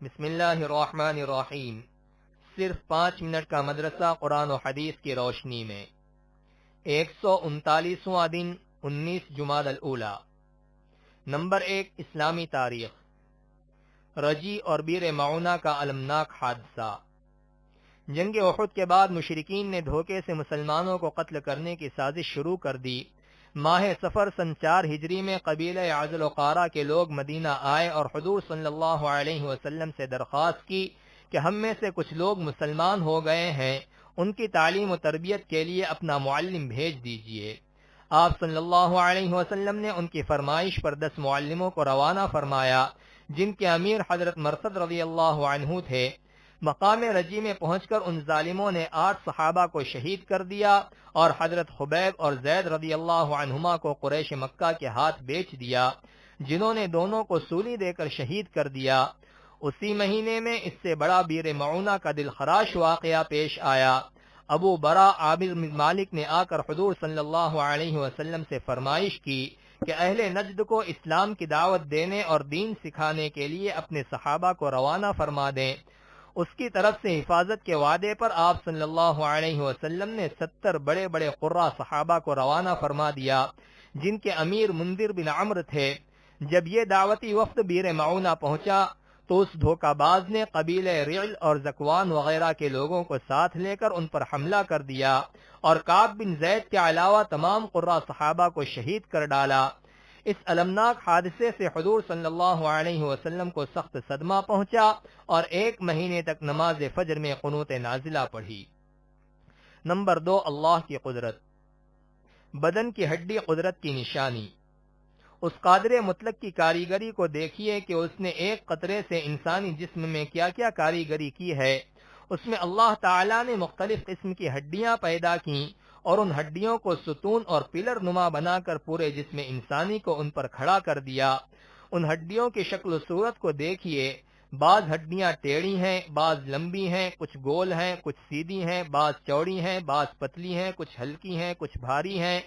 بسم اللہ الرحمن الرحیم۔ صرف 5 منٹ کا مدرسہ قرآن و حدیث کی روشنی میں 139واں دن 19 جمادی الاولی۔ نمبر 1، اسلامی تاریخ۔ رجی اور بیر معونہ کا المناک حادثہ۔ جنگ احد کے بعد مشرکین نے دھوکے سے مسلمانوں کو قتل کرنے کی سازش شروع کر دی۔ ماہ صفر سن 4 ہجری میں قبیلہ عزل و قارہ کے لوگ مدینہ آئے اور حضور صلی اللہ علیہ وسلم سے درخواست کی کہ ہم میں سے کچھ لوگ مسلمان ہو گئے ہیں، ان کی تعلیم و تربیت کے لیے اپنا معلم بھیج دیجیے۔ آپ صلی اللہ علیہ وسلم نے ان کی فرمائش پر 10 معلموں کو روانہ فرمایا، جن کے امیر حضرت مرثد رضی اللہ عنہ تھے۔ مقام رجی میں پہنچ کر ان ظالموں نے 8 صحابہ کو شہید کر دیا اور حضرت خبیب اور زید رضی اللہ عنہما کو قریش مکہ کے ہاتھ بیچ دیا، جنہوں نے دونوں کو سولی دے کر شہید کر دیا۔ اسی مہینے میں اس سے بڑا بیر معونہ کا دل خراش واقعہ پیش آیا۔ ابو برا عابد مالک نے آ کر حضور صلی اللہ علیہ وسلم سے فرمائش کی کہ اہل نجد کو اسلام کی دعوت دینے اور دین سکھانے کے لیے اپنے صحابہ کو روانہ فرما دیں۔ اس کی طرف سے حفاظت کے وعدے پر آپ صلی اللہ علیہ وسلم نے 70 بڑے بڑے قرہ صحابہ کو روانہ فرما دیا، جن کے امیر منذر بن عمرو تھے۔ جب یہ دعوتی وفد بیر معونہ پہنچا تو اس دھوکہ باز نے قبیلہ رعل اور زکوان وغیرہ کے لوگوں کو ساتھ لے کر ان پر حملہ کر دیا اور کعب بن زید کے علاوہ تمام قرہ صحابہ کو شہید کر ڈالا۔ اس المناک حادثے سے حضور صلی اللہ علیہ وسلم کو سخت صدمہ پہنچا اور 1 مہینے تک نماز فجر میں قنوت نازلہ پڑھی۔ نمبر 2، اللہ کی قدرت۔ بدن کی ہڈی قدرت کی نشانی۔ اس قادر مطلق کی کاریگری کو دیکھیے کہ اس نے ایک قطرے سے انسانی جسم میں کیا کیا کاریگری کی ہے۔ اس میں اللہ تعالی نے مختلف قسم کی ہڈیاں پیدا کیں اور ان ہڈیوں کو ستون اور پلر نما بنا کر پورے جسم انسانی کو ان پر کھڑا کر دیا۔ ان ہڈیوں کی شکل و صورت کو دیکھیے، بعض ہڈیاں ٹیڑھی ہیں، بعض لمبی ہیں، کچھ گول ہیں، کچھ سیدھی ہیں، بعض چوڑی ہیں، بعض پتلی ہیں، کچھ ہلکی ہیں، کچھ بھاری ہیں،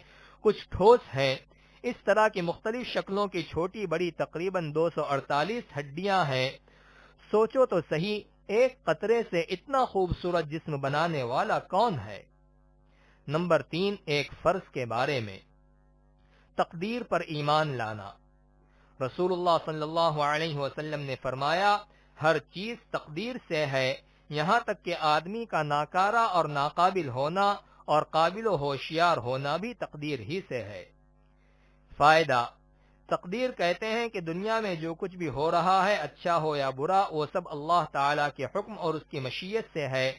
کچھ ٹھوس ہیں۔ اس طرح کی مختلف شکلوں کی چھوٹی بڑی تقریباً 248 ہڈیاں ہیں۔ سوچو تو صحیح، ایک قطرے سے اتنا خوبصورت جسم بنانے والا کون ہے؟ نمبر 3، ایک فرض کے بارے میں۔ تقدیر پر ایمان لانا۔ رسول اللہ صلی اللہ علیہ وسلم نے فرمایا، ہر چیز تقدیر سے ہے، یہاں تک کہ آدمی کا ناکارہ اور ناقابل ہونا اور قابل و ہوشیار ہونا بھی تقدیر ہی سے ہے۔ فائدہ: تقدیر کہتے ہیں کہ دنیا میں جو کچھ بھی ہو رہا ہے، اچھا ہو یا برا، وہ سب اللہ تعالیٰ کے حکم اور اس کی مشیت سے ہے۔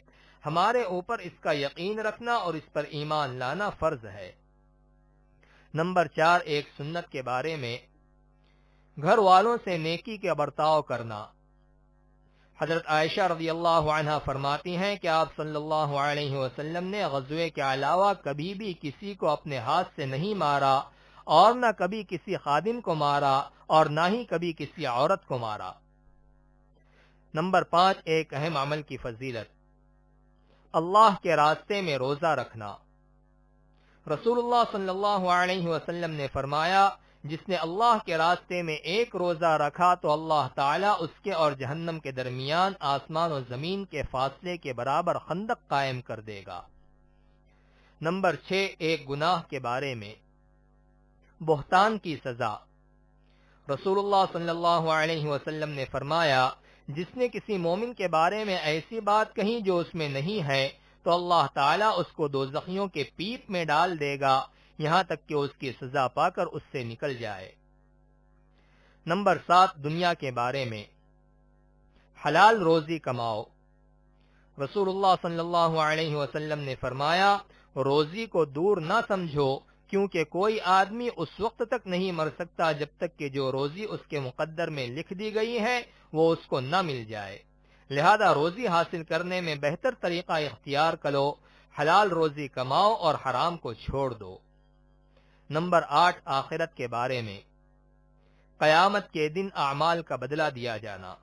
ہمارے اوپر اس کا یقین رکھنا اور اس پر ایمان لانا فرض ہے۔ نمبر 4، ایک سنت کے بارے میں۔ گھر والوں سے نیکی کا برتاؤ کرنا۔ حضرت عائشہ رضی اللہ عنہا فرماتی ہیں کہ آپ صلی اللہ علیہ وسلم نے غزوے کے علاوہ کبھی بھی کسی کو اپنے ہاتھ سے نہیں مارا اور نہ کبھی کسی خادم کو مارا اور نہ ہی کبھی کسی عورت کو مارا۔ نمبر 5، ایک اہم عمل کی فضیلت۔ اللہ کے راستے میں روزہ رکھنا۔ رسول اللہ صلی اللہ علیہ وسلم نے فرمایا، جس نے اللہ کے راستے میں ایک روزہ رکھا تو اللہ تعالیٰ اس کے اور جہنم کے درمیان آسمان و زمین کے فاصلے کے برابر خندق قائم کر دے گا۔ نمبر 6، ایک گناہ کے بارے میں۔ بہتان کی سزا۔ رسول اللہ صلی اللہ علیہ وسلم نے فرمایا، جس نے کسی مومن کے بارے میں ایسی بات کہی جو اس میں نہیں ہے تو اللہ تعالیٰ اس کو دوزخیوں کے پیپ میں ڈال دے گا یہاں تک کہ اس کی سزا پا کر اس سے نکل جائے۔ نمبر 7، دنیا کے بارے میں۔ حلال روزی کماؤ۔ رسول اللہ صلی اللہ علیہ وسلم نے فرمایا، روزی کو دور نہ سمجھو، کیونکہ کوئی آدمی اس وقت تک نہیں مر سکتا جب تک کہ جو روزی اس کے مقدر میں لکھ دی گئی ہے وہ اس کو نہ مل جائے۔ لہذا روزی حاصل کرنے میں بہتر طریقہ اختیار کرو، حلال روزی کماؤ اور حرام کو چھوڑ دو۔ نمبر 8، آخرت کے بارے میں۔ قیامت کے دن اعمال کا بدلہ دیا جانا۔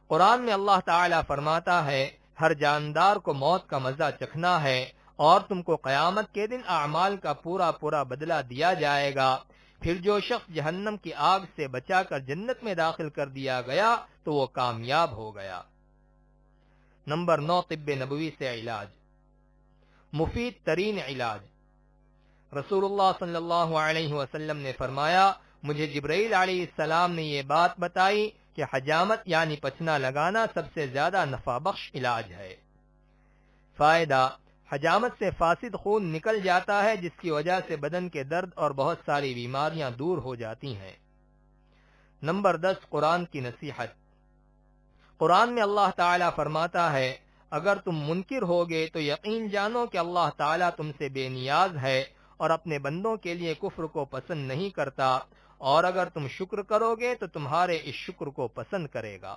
قرآن میں اللہ تعالیٰ فرماتا ہے، ہر جاندار کو موت کا مزہ چکھنا ہے اور تم کو قیامت کے دن اعمال کا پورا پورا بدلہ دیا جائے گا۔ پھر جو شخص جہنم کی آگ سے بچا کر جنت میں داخل کر دیا گیا تو وہ کامیاب ہو گیا۔ نمبر 9، طب نبوی سے علاج۔ مفید ترین علاج۔ رسول اللہ صلی اللہ علیہ وسلم نے فرمایا، مجھے جبرائیل علیہ السلام نے یہ بات بتائی کہ حجامت یعنی پچنا لگانا سب سے زیادہ نفع بخش علاج ہے۔ فائدہ: حجامت سے فاسد خون نکل جاتا ہے، جس کی وجہ سے بدن کے درد اور بہت ساری بیماریاں دور ہو جاتی ہیں۔ نمبر 10، قرآن کی نصیحت۔ قرآن میں اللہ تعالیٰ فرماتا ہے، اگر تم منکر ہوگے تو یقین جانو کہ اللہ تعالیٰ تم سے بے نیاز ہے اور اپنے بندوں کے لیے کفر کو پسند نہیں کرتا، اور اگر تم شکر کرو گے تو تمہارے اس شکر کو پسند کرے گا۔